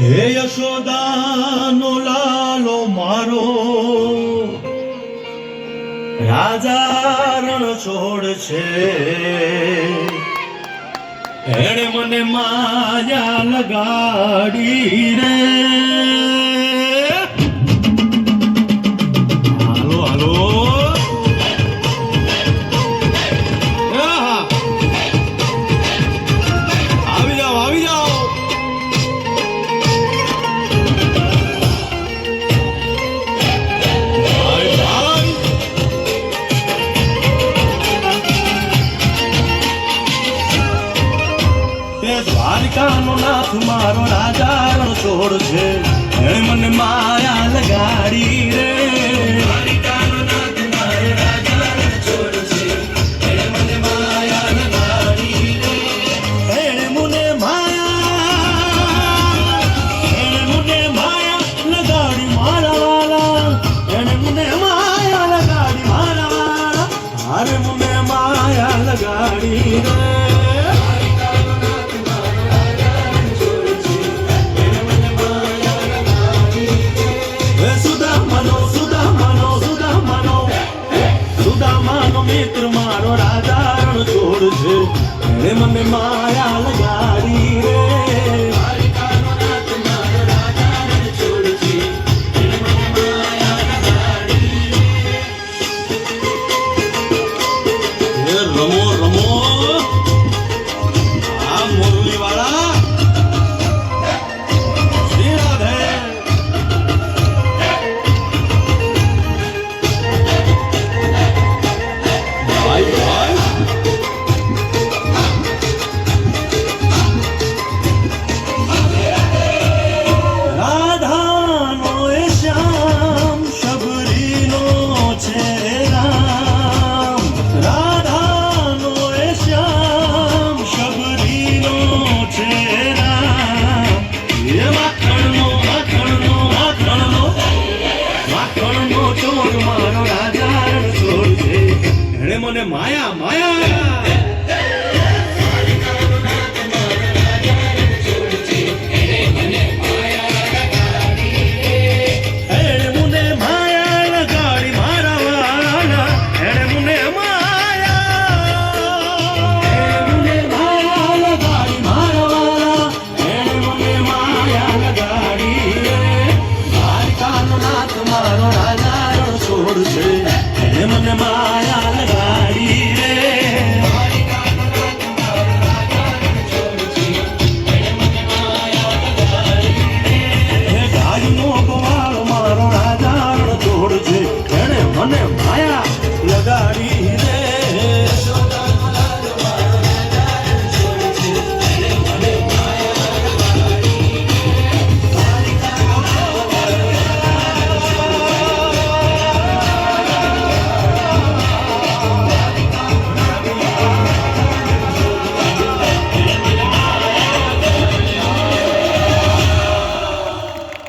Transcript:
હે યશોદાનો લાલો મારો રાજા રણ છોડ છે એણે મને માયા લગાડી રે હાલો હાલો આવી જાઓ આવી જાઓ દ્વારિકાનો નાથ મારો રાજા રણ છોડ છે એણે મને માયા લગાડી રે દ્વારિકાનો નાથ મારો રાજા રણ છોડ છે એણે મને માયા લગાડી રે એણે મને માયા લગાડી મારા વાલા એણે મને માયા લગાડી મારા વાલા અરે મને માયા લગાડી રે મિત્ર મારો રાજા રણ છોડ છે એણે મને માયા લગાડી